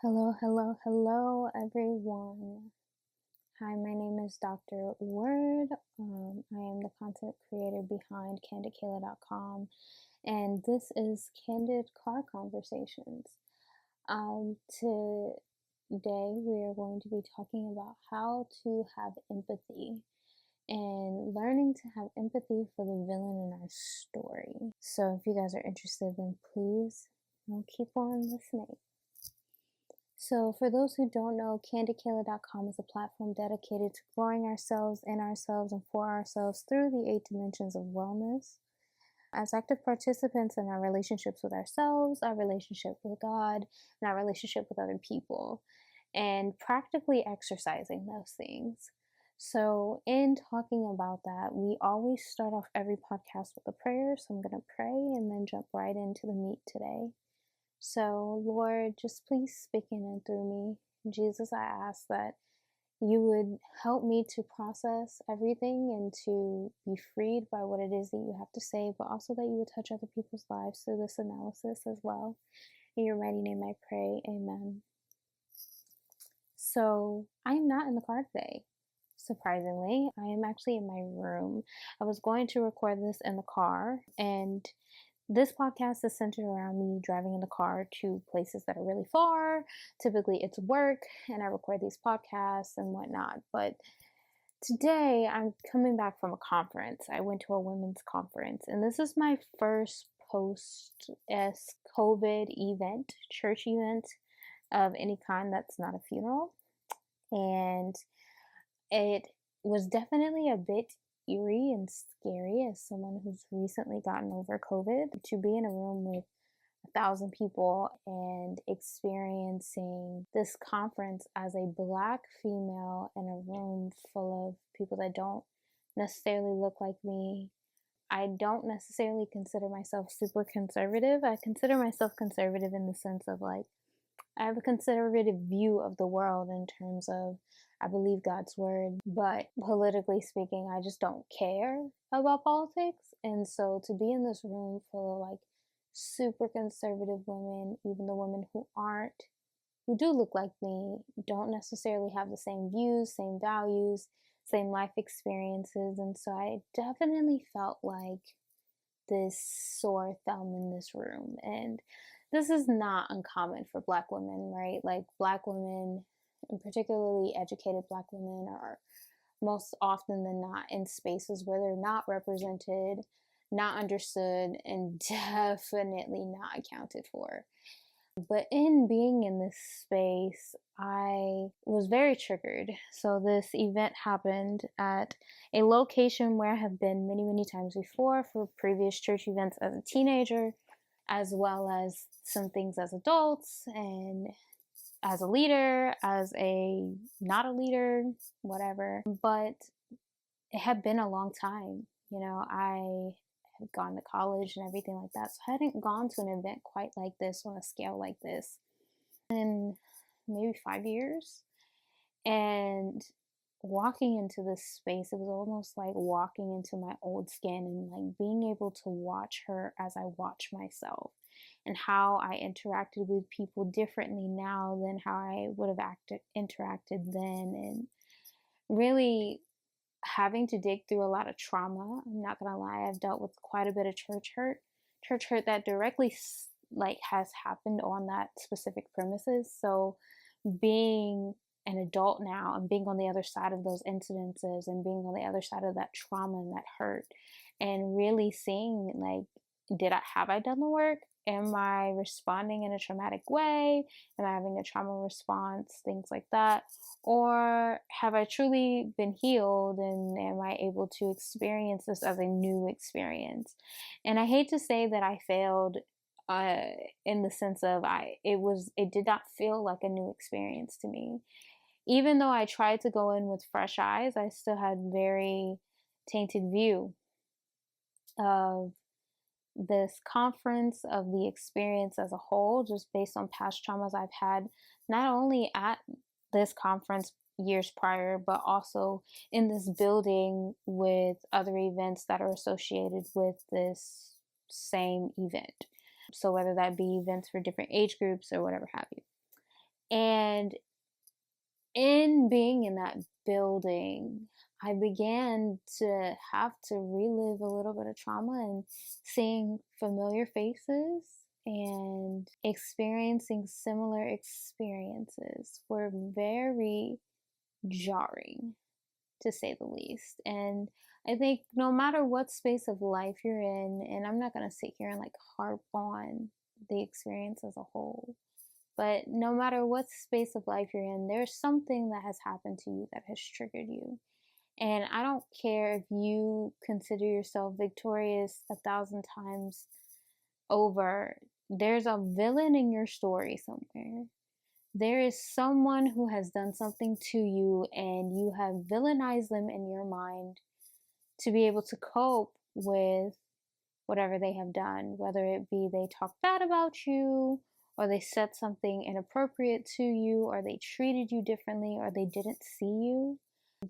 Hello, hello, hello, everyone. Hi, my name is Dr. Word. I am the content creator behind KandidKayla.com, and this is Candid Car Conversations. Today, we are going to be talking about how to have empathy and learning to have empathy for the villain in our story. So, if you guys are interested, then please keep on listening. So for those who don't know, KandidKayla.com is a platform dedicated to growing ourselves, in ourselves, and for ourselves through the 8 dimensions of wellness. As active participants in our relationships with ourselves, our relationship with God, and our relationship with other people, and practically exercising those things. So in talking about that, we always start off every podcast with a prayer. So I'm going to pray and then jump right into the meat today. So, Lord, just please speak in and through me. Jesus, I ask that you would help me to process everything and to be freed by what it is that you have to say, but also that you would touch other people's lives through this analysis as well. In your mighty name I pray, amen. So, I'm not in the car today. Surprisingly, I am actually in my room. I was going to record this in the car, and this podcast is centered around me driving in the car to places that are really far. Typically it's work and I record these podcasts and whatnot. But today I'm coming back from a conference. I went to a women's conference, and this is my first post-COVID event, church event of any kind that's not a funeral. And it was definitely a bit eerie and scary as someone who's recently gotten over COVID to be in a room with 1,000 people and experiencing this conference as a Black female in a room full of people that don't necessarily look like me. I don't necessarily consider myself super conservative. I consider myself conservative in the sense of I have a conservative view of the world in terms of I believe God's word, but politically speaking, I just don't care about politics. And so to be in this room full of super conservative women, even the women who do look like me, don't necessarily have the same views, same values, same life experiences. And so I definitely felt like this sore thumb in this room. And this is not uncommon for Black women, right? Like Black women, and particularly educated Black women, are most often than not in spaces where they're not represented, not understood, and definitely not accounted for. But in being in this space, I was very triggered. So this event happened at a location where I have been many, many times before for previous church events as a teenager, as well as some things as adults and as a leader, as a not a leader, whatever. But it had been a long time. I had gone to college and everything like that. So I hadn't gone to an event quite like this on a scale like this in maybe 5 years. And walking into this space, it was almost like walking into my old skin and being able to watch her as I watch myself, and how I interacted with people differently now than how I would have interacted then, and really having to dig through a lot of trauma. I'm not gonna lie, I've dealt with quite a bit of church hurt that directly has happened on that specific premises. So being an adult now and being on the other side of those incidences and being on the other side of that trauma and that hurt, and really seeing have I done the work? Am I responding in a traumatic way? Am I having a trauma response? Things like that. Or have I truly been healed, and am I able to experience this as a new experience? And I hate to say that I failed in the sense of it did not feel like a new experience to me. Even though I tried to go in with fresh eyes, I still had very tainted view of this conference, of the experience as a whole, just based on past traumas I've had, not only at this conference years prior, but also in this building with other events that are associated with this same event. So whether that be events for different age groups or whatever have you. And in being in that building, I began to have to relive a little bit of trauma, and seeing familiar faces and experiencing similar experiences were very jarring, to say the least. And I think no matter what space of life you're in, and I'm not going to sit here and like harp on the experience as a whole, but no matter what space of life you're in, there's something that has happened to you that has triggered you. And I don't care if you consider yourself victorious 1,000 times over, there's a villain in your story somewhere. There is someone who has done something to you, and you have villainized them in your mind to be able to cope with whatever they have done, whether it be they talk bad about you, or they said something inappropriate to you, or they treated you differently, or they didn't see you,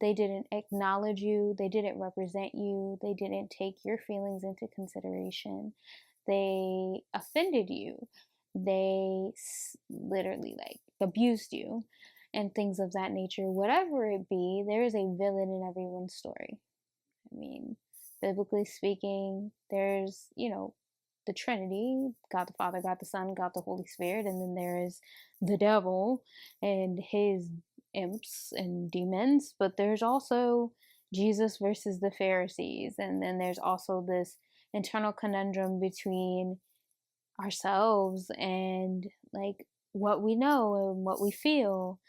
they didn't acknowledge you, they didn't represent you, they didn't take your feelings into consideration, they offended you, they literally like abused you, and things of that nature. Whatever it be, there is a villain in everyone's story. I mean, biblically speaking, there's, the Trinity, God the Father, God the Son, God the Holy Spirit, and then there is the devil and his imps and demons, but there's also Jesus versus the Pharisees, and then there's also this internal conundrum between ourselves and like what we know and what we feel.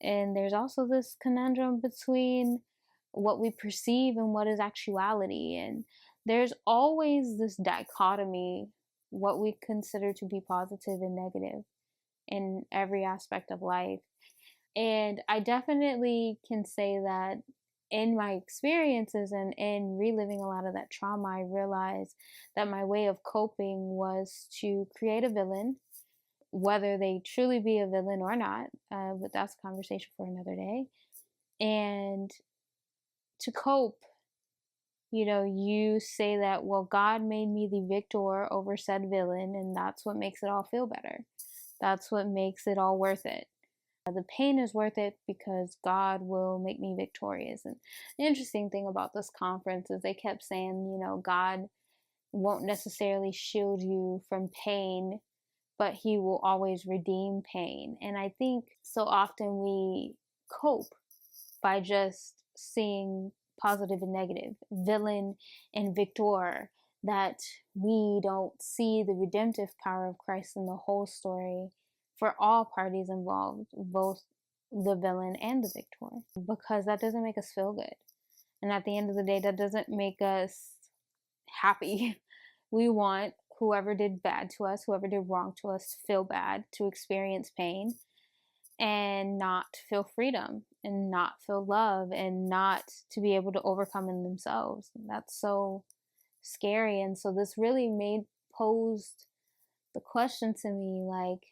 And there's also this conundrum between what we perceive and what is actuality. And there's always this dichotomy, what we consider to be positive and negative in every aspect of life. And I definitely can say that in my experiences and in reliving a lot of that trauma, I realized that my way of coping was to create a villain, whether they truly be a villain or not. But that's a conversation for another day. And to cope, you say that, well, God made me the victor over said villain, and that's what makes it all feel better. That's what makes it all worth it. The pain is worth it because God will make me victorious. And the interesting thing about this conference is they kept saying, God won't necessarily shield you from pain, but he will always redeem pain. And I think so often we cope by just seeing positive and negative, villain and victor, that we don't see the redemptive power of Christ in the whole story for all parties involved, both the villain and the victor, because that doesn't make us feel good. And at the end of the day, that doesn't make us happy. We want whoever did bad to us, whoever did wrong to us, to feel bad, to experience pain, and not feel freedom, and not feel love, and not to be able to overcome in themselves. That's so scary. And so this really posed the question to me, like,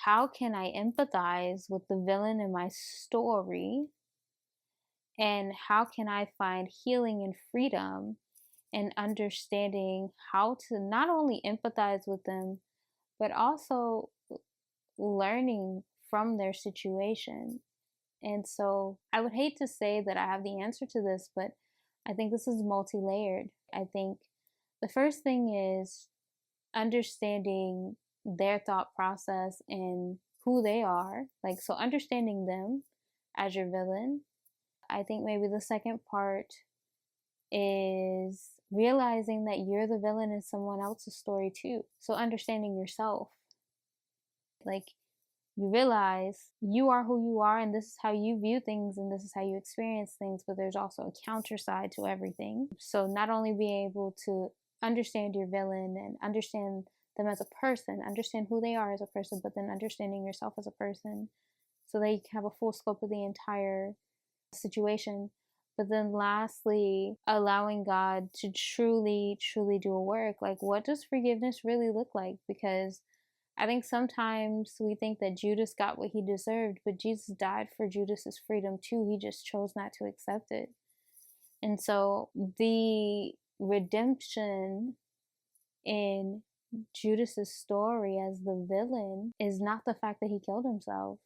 how can I empathize with the villain in my story, and how can I find healing and freedom and understanding how to not only empathize with them, but also learning from their situation. And so I would hate to say that I have the answer to this, but I think this is multi-layered. I think the first thing is understanding their thought process and who they are. Like, so understanding them as your villain. I think maybe the second part is realizing that you're the villain in someone else's story too. So understanding yourself. Like, you realize you are who you are, and this is how you view things, and this is how you experience things, but there's also a counter side to everything. So not only being able to understand your villain and understand them as a person, understand who they are as a person, but then understanding yourself as a person, so that you can have a full scope of the entire situation. But then lastly, allowing God to truly, truly do a work. Like, what does forgiveness really look like? Because I think sometimes we think that Judas got what he deserved, but Jesus died for Judas's freedom too. He just chose not to accept it. And so the redemption in Judas's story as the villain is not the fact that he killed himself.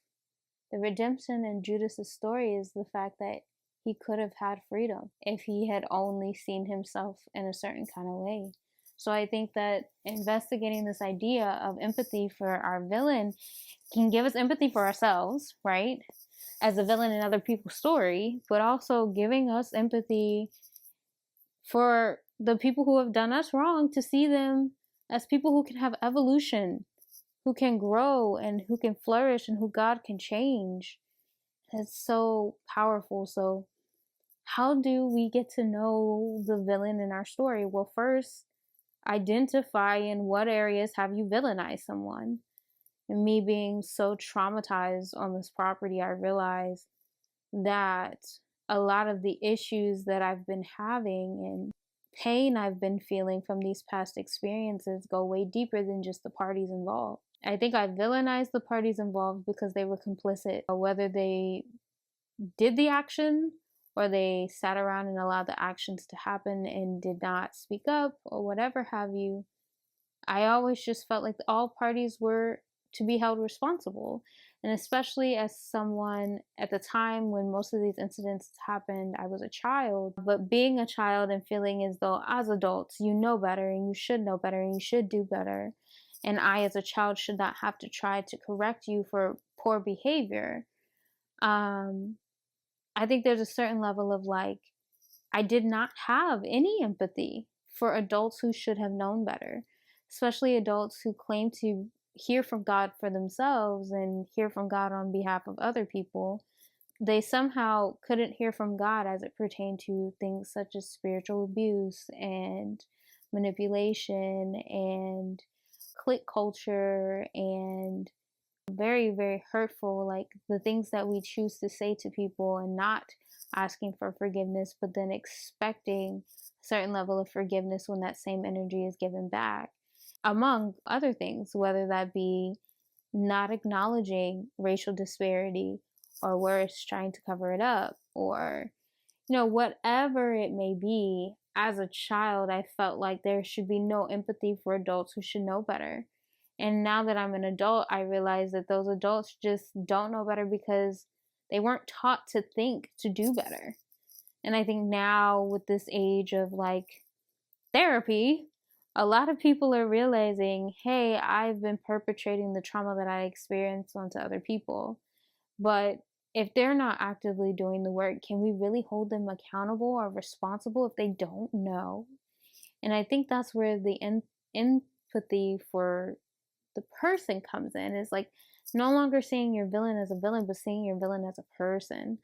The redemption in Judas's story is the fact that he could have had freedom if he had only seen himself in a certain kind of way. So I think that investigating this idea of empathy for our villain can give us empathy for ourselves, right? As a villain in other people's story, but also giving us empathy for the people who have done us wrong, to see them as people who can have evolution, who can grow and who can flourish and who God can change. It's so powerful. So how do we get to know the villain in our story? Well, first, identify in what areas have you villainized someone. And me being so traumatized on this property, I realized that a lot of the issues that I've been having and pain I've been feeling from these past experiences go way deeper than just the parties involved. I think I villainized the parties involved because they were complicit, whether they did the action or they sat around and allowed the actions to happen and did not speak up or whatever have you. I always just felt like all parties were to be held responsible. And especially as someone at the time when most of these incidents happened, I was a child. But being a child and feeling as though as adults, you know better and you should know better and you should do better. And I, as a child, should not have to try to correct you for poor behavior. I think there's a certain level of like, I did not have any empathy for adults who should have known better, especially adults who claim to hear from God for themselves and hear from God on behalf of other people. They somehow couldn't hear from God as it pertained to things such as spiritual abuse and manipulation and clique culture and very, very hurtful, like the things that we choose to say to people and not asking for forgiveness, but then expecting a certain level of forgiveness when that same energy is given back, among other things, whether that be not acknowledging racial disparity or worse, trying to cover it up, or, whatever it may be. As a child, I felt like there should be no empathy for adults who should know better. And now that I'm an adult, I realize that those adults just don't know better because they weren't taught to think to do better. And I think now with this age of like therapy, a lot of people are realizing, hey, I've been perpetrating the trauma that I experienced onto other people. But if they're not actively doing the work, can we really hold them accountable or responsible if they don't know? And I think that's where the empathy for the person comes in, is like no longer seeing your villain as a villain, but seeing your villain as a person.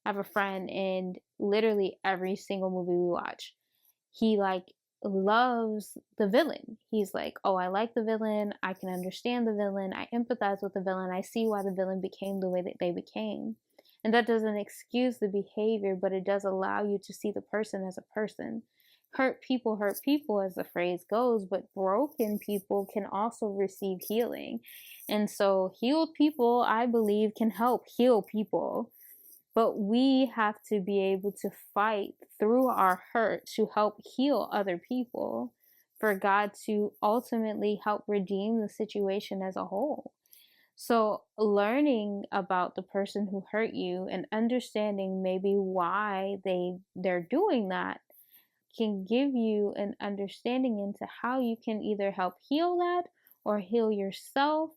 I have a friend, and literally every single movie we watch, he like loves the villain. He's like, oh, I like the villain. I can understand the villain. I empathize with the villain. I see why the villain became the way that they became. And that doesn't excuse the behavior, but it does allow you to see the person as a person. Hurt people, as the phrase goes, but broken people can also receive healing. And so healed people, I believe, can help heal people. But we have to be able to fight through our hurt to help heal other people, for God to ultimately help redeem the situation as a whole. So learning about the person who hurt you and understanding maybe why they're doing that can give you an understanding into how you can either help heal that or heal yourself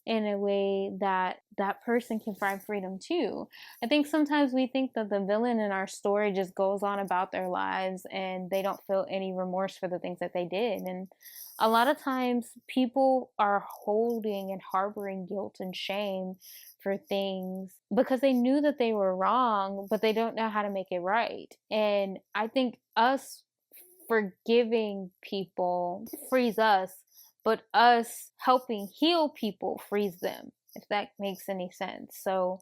in a way that that person can find freedom too. I think sometimes we think that the villain in our story just goes on about their lives and they don't feel any remorse for the things that they did. And a lot of times people are holding and harboring guilt and shame for things because they knew that they were wrong, but they don't know how to make it right. And I think us forgiving people frees us, but us helping heal people frees them, if that makes any sense. So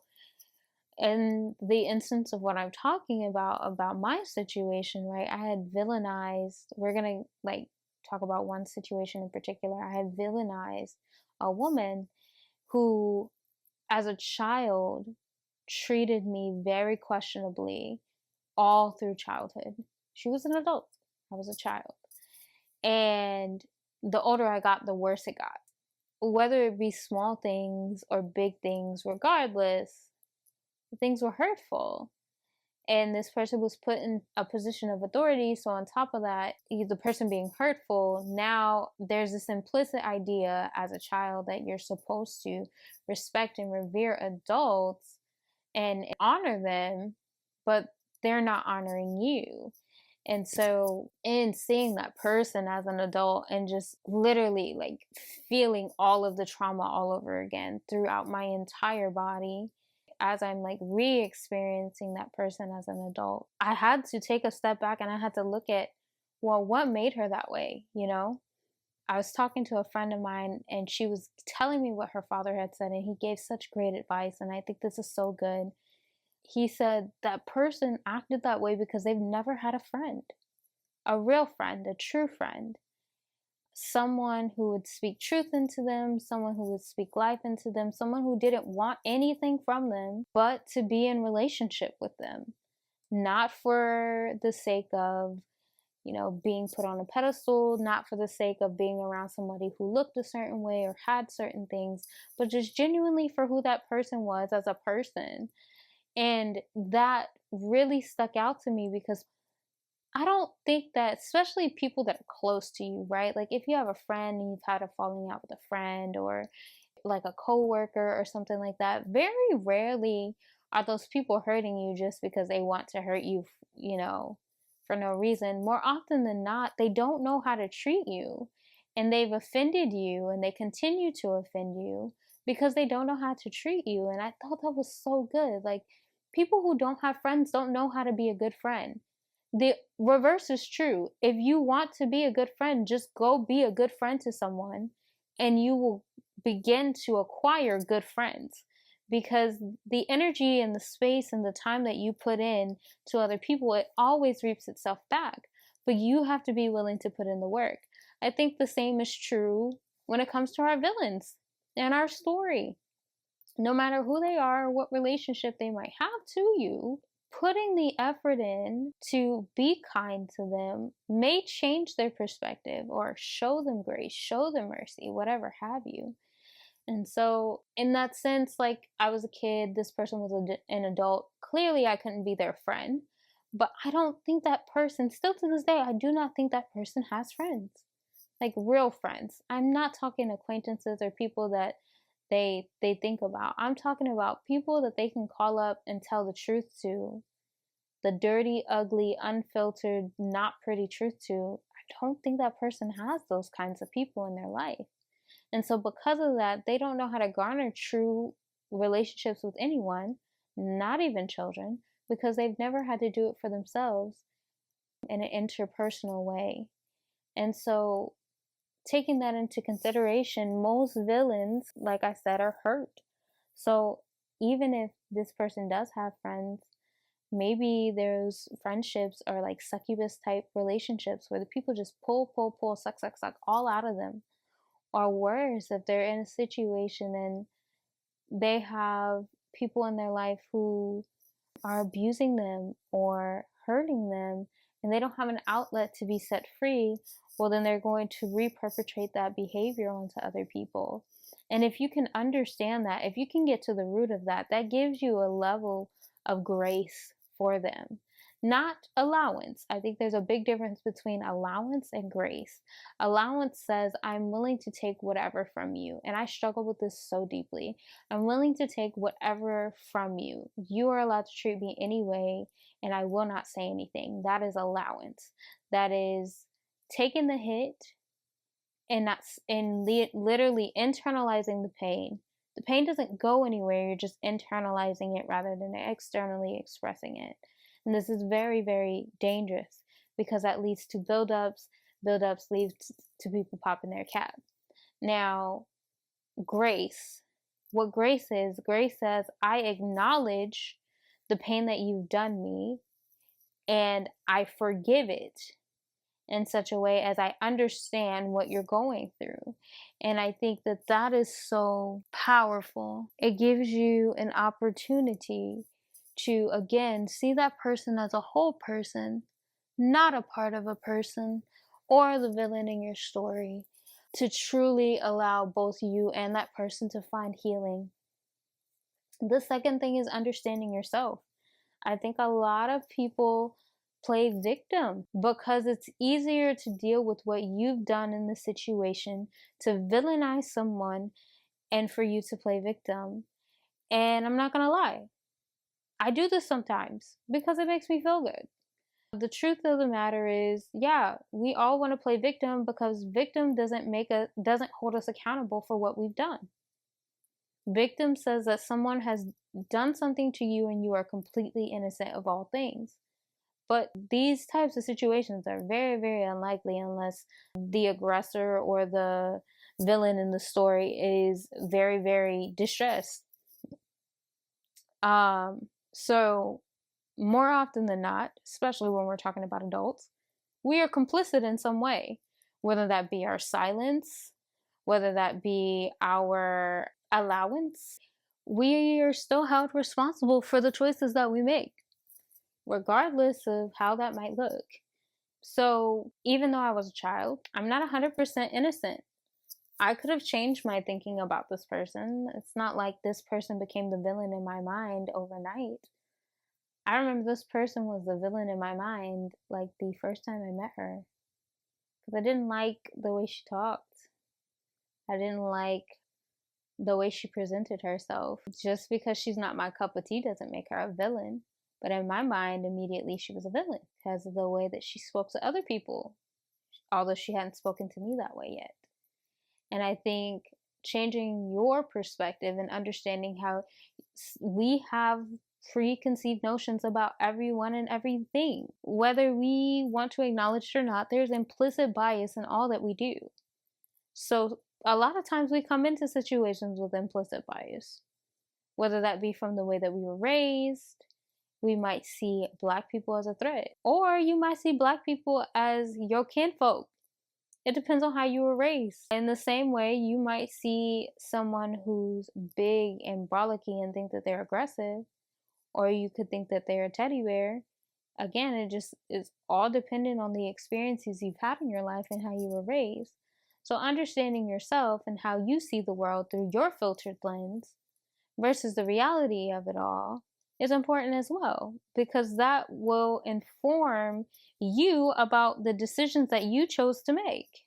in the instance of what I'm talking about my situation, right, I had villainized, we're gonna like talk about one situation in particular. I had villainized a woman who, as a child, treated me very questionably all through childhood. She was an adult, I was a child. And the older I got, the worse it got. Whether it be small things or big things, regardless, things were hurtful. And this person was put in a position of authority. So, on top of that, the person being hurtful, now there's this implicit idea as a child that you're supposed to respect and revere adults and honor them, but they're not honoring you. And so, in seeing that person as an adult and just literally like feeling all of the trauma all over again throughout my entire body, as I'm like re experiencing that person as an adult, I had to take a step back and I had to look at, well, what made her that way? You know, I was talking to a friend of mine and she was telling me what her father had said, and he gave such great advice. And I think this is so good. He said that person acted that way because they've never had a friend, a real friend, a true friend, someone who would speak truth into them, someone who would speak life into them, someone who didn't want anything from them but to be in relationship with them, not for the sake of, you know, being put on a pedestal, not for the sake of being around somebody who looked a certain way or had certain things, but just genuinely for who that person was as a person. And that really stuck out to me because I don't think that, especially people that are close to you, right? Like if you have a friend and you've had a falling out with a friend or like a coworker or something like that, very rarely are those people hurting you just because they want to hurt you, you know, for no reason. More often than not, they don't know how to treat you and they've offended you and they continue to offend you because they don't know how to treat you. And I thought that was so good. Like people who don't have friends don't know how to be a good friend. The reverse is true. If you want to be a good friend, just go be a good friend to someone and you will begin to acquire good friends, because the energy and the space and the time that you put in to other people, it always reaps itself back, but you have to be willing to put in the work. I think the same is true when it comes to our villains and our story. No matter who they are or what relationship they might have to you, putting the effort in to be kind to them may change their perspective or show them grace, show them mercy, whatever have you. And so, in that sense, like I was a kid, this person was an adult. Clearly, I couldn't be their friend, but I don't think that person, still to this day, I do not think that person has friends, like real friends. I'm not talking acquaintances or people that they think about. I'm talking about people that they can call up and tell the truth to, the dirty, ugly, unfiltered, not pretty truth to. I don't think that person has those kinds of people in their life. And so, because of that, they don't know how to garner true relationships with anyone, not even children, because they've never had to do it for themselves in an interpersonal way. And so, taking that into consideration, most villains, like I said, are hurt. So, even if this person does have friends, maybe those friendships are like succubus type relationships where the people just pull, suck all out of them. Or worse, if they're in a situation and they have people in their life who are abusing them or hurting them and they don't have an outlet to be set free, well, then they're going to reperpetrate that behavior onto other people. And if you can understand that, if you can get to the root of that, that gives you a level of grace for them, not allowance. I think there's a big difference between allowance and grace. Allowance says, I'm willing to take whatever from you. And I struggle with this so deeply. I'm willing to take whatever from you. You are allowed to treat me any way, and I will not say anything. That is allowance. That is taking the hit and that's literally internalizing the pain. The pain doesn't go anywhere. You're just internalizing it rather than externally expressing it. And this is very, very dangerous because that leads to buildups. Buildups lead to people popping their cap. Now, grace. What grace is, grace says, I acknowledge the pain that you've done me and I forgive it in such a way as I understand what you're going through. And I think that that is so powerful. It gives you an opportunity to, again, see that person as a whole person, not a part of a person or the villain in your story. to truly allow both you and that person to find healing. The second thing is understanding yourself. I think a lot of people play victim because it's easier to deal with what you've done in the situation, to villainize someone, and for you to play victim. And I'm not gonna lie, I do this sometimes because it makes me feel good. The truth of the matter is, yeah, we all want to play victim because victim doesn't hold us accountable for what we've done. Victim says that someone has done something to you and you are completely innocent of all things. But these types of situations are very, very unlikely unless the aggressor or the villain in the story is very, very distressed. So more often than not, especially when we're talking about adults, we are complicit in some way, whether that be our silence, whether that be our allowance. We are still held responsible for the choices that we make, regardless of how that might look. So even though I was a child, I'm not 100% innocent. I could have changed my thinking about this person. It's not like this person became the villain in my mind overnight. I remember this person was the villain in my mind like the first time I met her. Because I didn't like the way she talked. I didn't like the way she presented herself. Just because she's not my cup of tea doesn't make her a villain. But in my mind, immediately she was a villain because of the way that she spoke to other people, although she hadn't spoken to me that way yet. And I think changing your perspective and understanding how we have preconceived notions about everyone and everything, whether we want to acknowledge it or not, there's implicit bias in all that we do. So a lot of times we come into situations with implicit bias, whether that be from the way that we were raised. We might see Black people as a threat, or you might see Black people as your kinfolk. It depends on how you were raised. In the same way, you might see someone who's big and brolicky and think that they're aggressive, or you could think that they're a teddy bear. Again, it just is all dependent on the experiences you've had in your life and how you were raised. So understanding yourself and how you see the world through your filtered lens versus the reality of it all is important as well, because that will inform you about the decisions that you chose to make.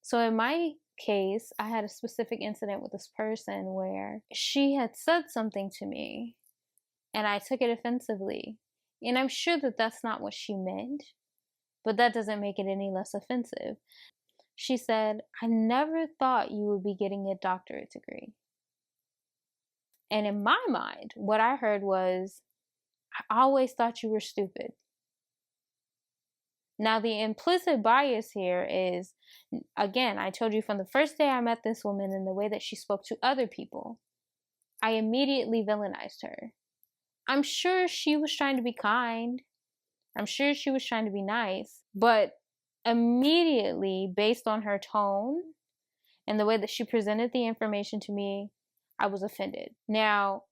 So in my case, I had a specific incident with this person where she had said something to me and I took it offensively. And I'm sure that that's not what she meant, but that doesn't make it any less offensive. She said, "I never thought you would be getting a doctorate degree." And in my mind, what I heard was, "I always thought you were stupid." Now, the implicit bias here is, again, I told you from the first day I met this woman and the way that she spoke to other people, I immediately villainized her. I'm sure she was trying to be kind. I'm sure she was trying to be nice, but immediately, based on her tone and the way that she presented the information to me, I was offended. Now,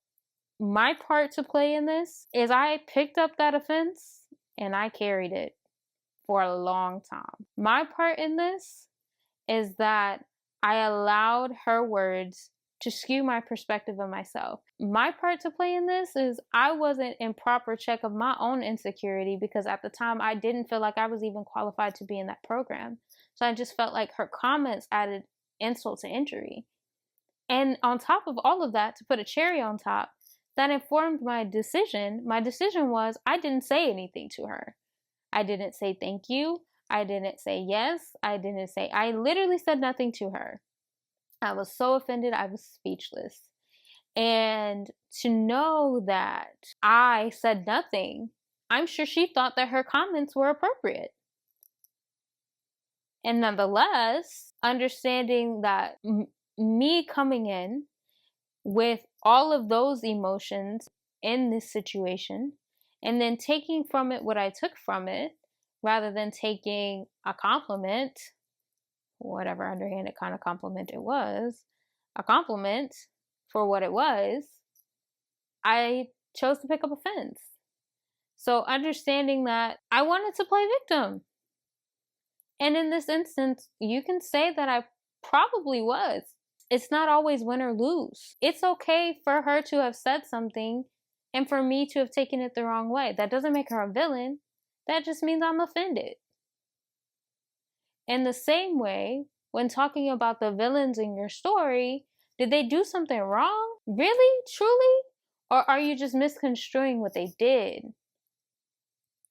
my part to play in this is I picked up that offense and I carried it for a long time. My part in this is that I allowed her words to skew my perspective of myself. My part to play in this is I wasn't in proper check of my own insecurity because at the time I didn't feel like I was even qualified to be in that program. So I just felt like her comments added insult to injury. And on top of all of that, to put a cherry on top, that informed my decision. My decision was I didn't say anything to her. I didn't say thank you. I didn't say yes. I literally said nothing to her. I was so offended, I was speechless. And to know that I said nothing, I'm sure she thought that her comments were appropriate. And nonetheless, understanding that me coming in with all of those emotions in this situation, and then taking from it what I took from it, rather than taking a compliment, whatever underhanded kind of compliment it was, a compliment for what it was, I chose to pick up offense. So understanding that I wanted to play victim. And in this instance, you can say that I Probably was. It's not always win or lose. It's okay for her to have said something and for me to have taken it the wrong way. That doesn't make her a villain. That just means I'm offended. In the same way, when talking about the villains in your story, did they do something wrong? Really? Truly? Or are you just misconstruing what they did?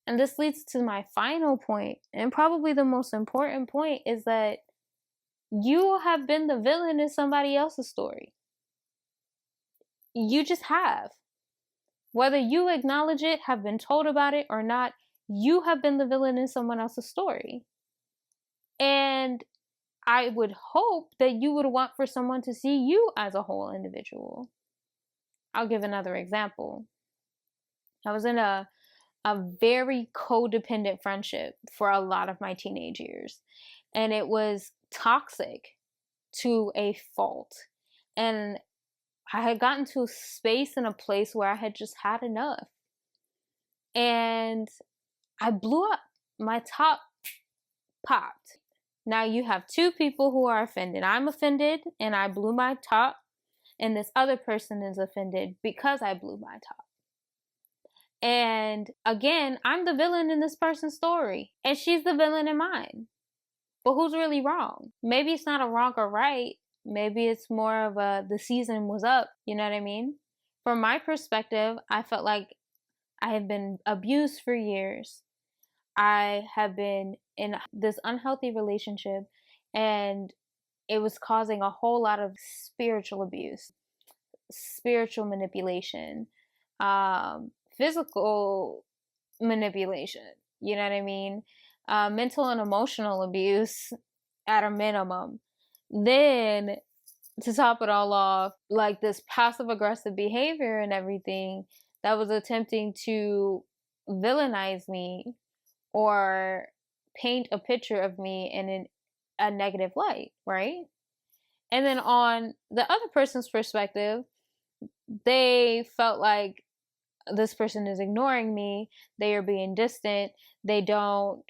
And this leads to my final point, and probably the most important point, is that you have been the villain in somebody else's story. You just have. Whether you acknowledge it, have been told about it or not, you have been the villain in someone else's story. And I would hope that you would want for someone to see you as a whole individual. I'll give another example. I was in a very codependent friendship for a lot of my teenage years, and it was toxic to a fault. And I had gotten to a space and a place where I had just had enough. And I blew up. My top popped. Now you have two people who are offended. I'm offended and I blew my top, and this other person is offended because I blew my top. And again, I'm the villain in this person's story, and she's the villain in mine. But who's really wrong? Maybe it's not a wrong or right. Maybe it's more of a the season was up. You know what I mean? From my perspective, I felt like I have been abused for years. I have been in this unhealthy relationship, and it was causing a whole lot of spiritual abuse, spiritual manipulation, physical manipulation. You know what I mean? Mental and emotional abuse at a minimum. Then, to top it all off, like this passive aggressive behavior and everything that was attempting to villainize me or paint a picture of me in a negative light, right? And then on the other person's perspective, they felt like this person is ignoring me, they are being distant, they don't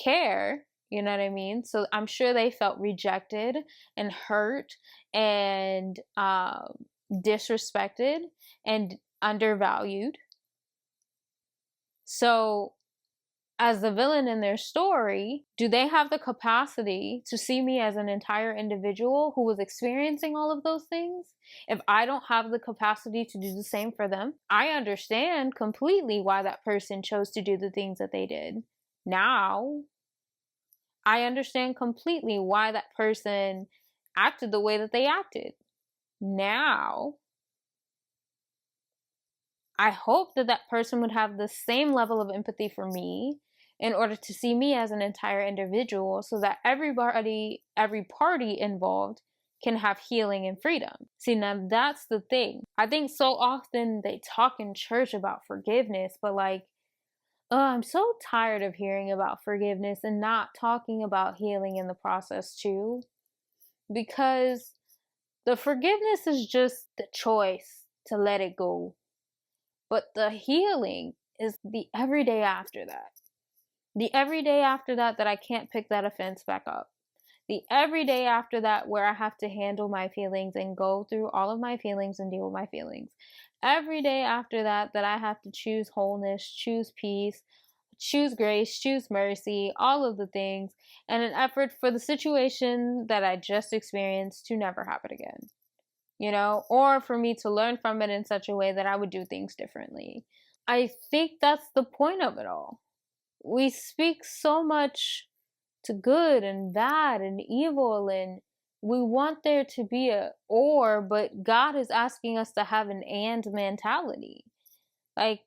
care, you know what I mean? So I'm sure they felt rejected and hurt and disrespected and undervalued. So as the villain in their story, do they have the capacity to see me as an entire individual who was experiencing all of those things? If I don't have the capacity to do the same for them, I understand completely why that person chose to do the things that they did. Now, I understand completely why that person acted the way that they acted. Now, I hope that that person would have the same level of empathy for me in order to see me as an entire individual, so that every party involved can have healing and freedom. See, now that's the thing. I think so often they talk in church about forgiveness, but like, I'm so tired of hearing about forgiveness and not talking about healing in the process too. Because the forgiveness is just the choice to let it go. But the healing is the everyday after that. The everyday after that I can't pick that offense back up. The everyday after that where I have to handle my feelings and go through all of my feelings and deal with my feelings. Every day after that I have to choose wholeness, choose peace, choose grace, choose mercy, all of the things, and an effort for the situation that I just experienced to never happen again. You know, or for me to learn from it in such a way that I would do things differently. I think that's the point of it all. We speak so much to good and bad and evil, and we want there to be a or, but God is asking us to have an and mentality. Like,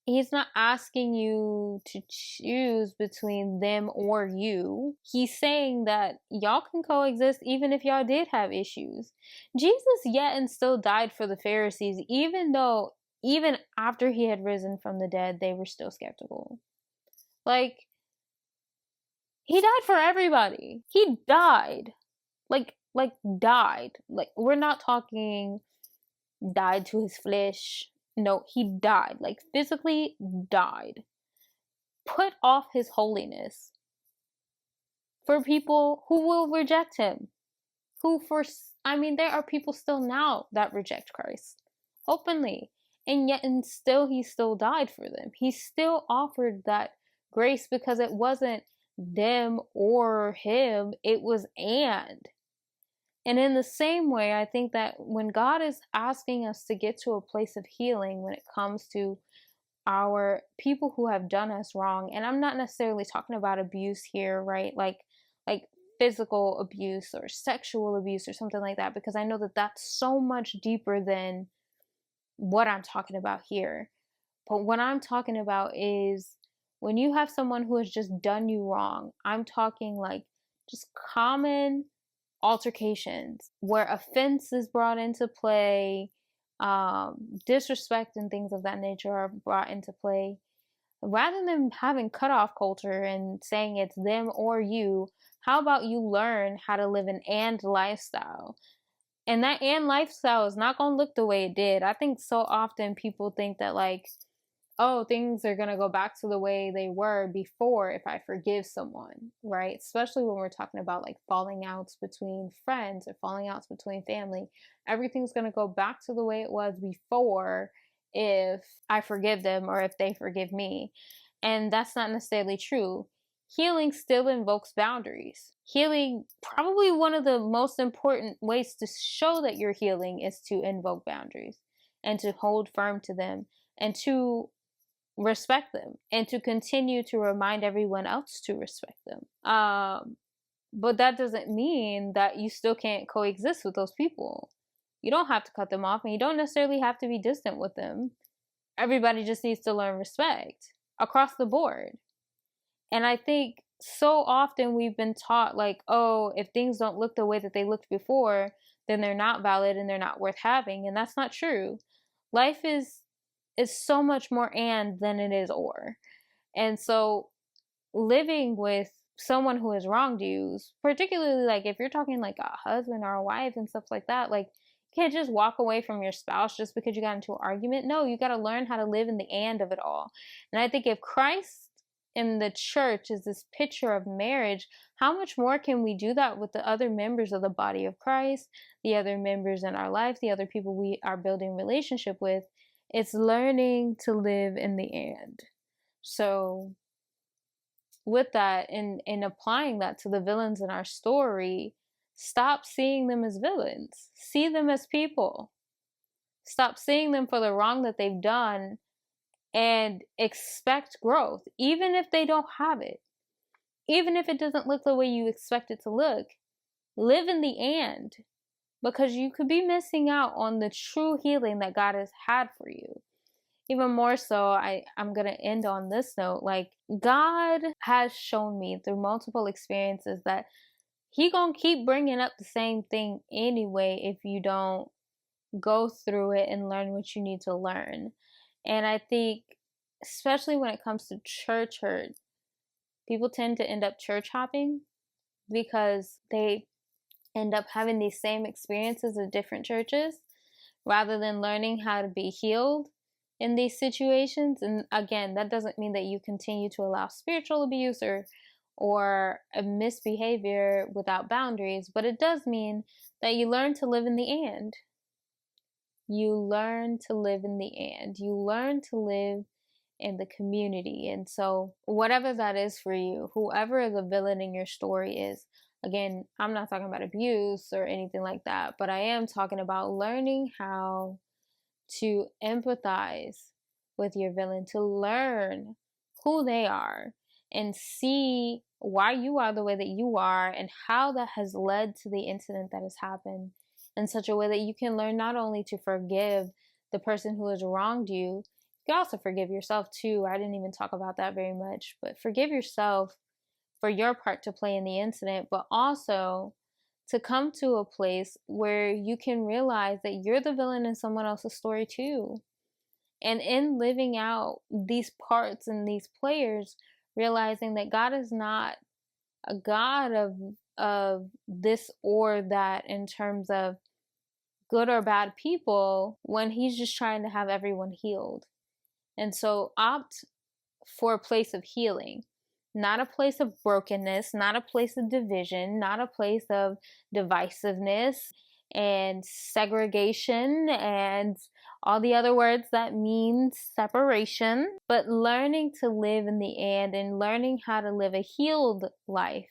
He's not asking you to choose between them or you. He's saying that y'all can coexist even if y'all did have issues. Jesus yet and still died for the Pharisees, even after he had risen from the dead, they were still skeptical. Like, he died for everybody. He died. Like died. Like, we're not talking died to his flesh. No, he died. Like, physically died. Put off his holiness for people who will reject him. there are people still now that reject Christ openly, and yet, and still, he still died for them. He still offered that grace because it wasn't them or him, it was and in the same way, I think that when God is asking us to get to a place of healing when it comes to our people who have done us wrong, and I'm not necessarily talking about abuse here, right? Like physical abuse or sexual abuse or something like that, because I know that that's so much deeper than what I'm talking about here. But what I'm talking about is when you have someone who has just done you wrong, I'm talking like just common altercations where offense is brought into play, disrespect and things of that nature are brought into play. Rather than having cutoff culture and saying it's them or you, how about you learn how to live an and lifestyle? And that and lifestyle is not going to look the way it did. I think so often people think that, like, oh, things are going to go back to the way they were before if I forgive someone, right? Especially when we're talking about like falling outs between friends or falling outs between family. Everything's going to go back to the way it was before if I forgive them or if they forgive me. And that's not necessarily true. Healing still invokes boundaries. Healing, probably one of the most important ways to show that you're healing is to invoke boundaries and to hold firm to them and to respect them and to continue to remind everyone else to respect them. But that doesn't mean that you still can't coexist with those people. You don't have to cut them off and you don't necessarily have to be distant with them. Everybody just needs to learn respect across the board. And I think so often we've been taught like, oh, if things don't look the way that they looked before, then they're not valid and they're not worth having. And that's not true. Life is so much more and than it is or. And so living with someone who has wronged you, particularly like if you're talking like a husband or a wife and stuff like that, like you can't just walk away from your spouse just because you got into an argument. No, you got to learn how to live in the and of it all. And I think if Christ in the church is this picture of marriage, how much more can we do that with the other members of the body of Christ, the other members in our life, the other people we are building relationship with? It's learning to live in the and. So with that, in applying that to the villains in our story, stop seeing them as villains. See them as people. Stop seeing them for the wrong that they've done and expect growth, even if they don't have it. Even if it doesn't look the way you expect it to look. Live in the and, because you could be missing out on the true healing that God has had for you. Even more so, I'm going to end on this note. Like, God has shown me through multiple experiences that he going to keep bringing up the same thing anyway if you don't go through it and learn what you need to learn. And I think, especially when it comes to church hurt, people tend to end up church hopping because they end up having these same experiences at different churches rather than learning how to be healed in these situations. And again, that doesn't mean that you continue to allow spiritual abuse or a misbehavior without boundaries, but it does mean that you learn to live in the and. You learn to live in the and. You learn to live in the community. And so whatever that is for you, whoever the villain in your story is, again, I'm not talking about abuse or anything like that, but I am talking about learning how to empathize with your villain, to learn who they are and see why you are the way that you are and how that has led to the incident that has happened in such a way that you can learn not only to forgive the person who has wronged you, you can also forgive yourself too. I didn't even talk about that very much, but forgive yourself for your part to play in the incident, but also to come to a place where you can realize that you're the villain in someone else's story too. And in living out these parts and these players, realizing that God is not a God of this or that in terms of good or bad people, when he's just trying to have everyone healed. And so opt for a place of healing, not a place of brokenness, not a place of division, not a place of divisiveness and segregation and all the other words that mean separation, but learning to live in the and learning how to live a healed life,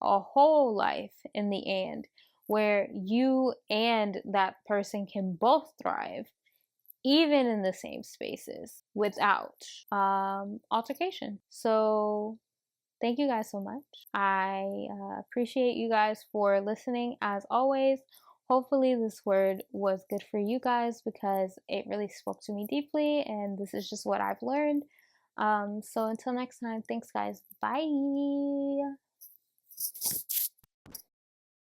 a whole life in the and, where you and that person can both thrive, even in the same spaces without altercation. So thank you guys so much. I appreciate you guys for listening as always. Hopefully, this word was good for you guys because it really spoke to me deeply, and this is just what I've learned. So, until next time, thanks, guys. Bye.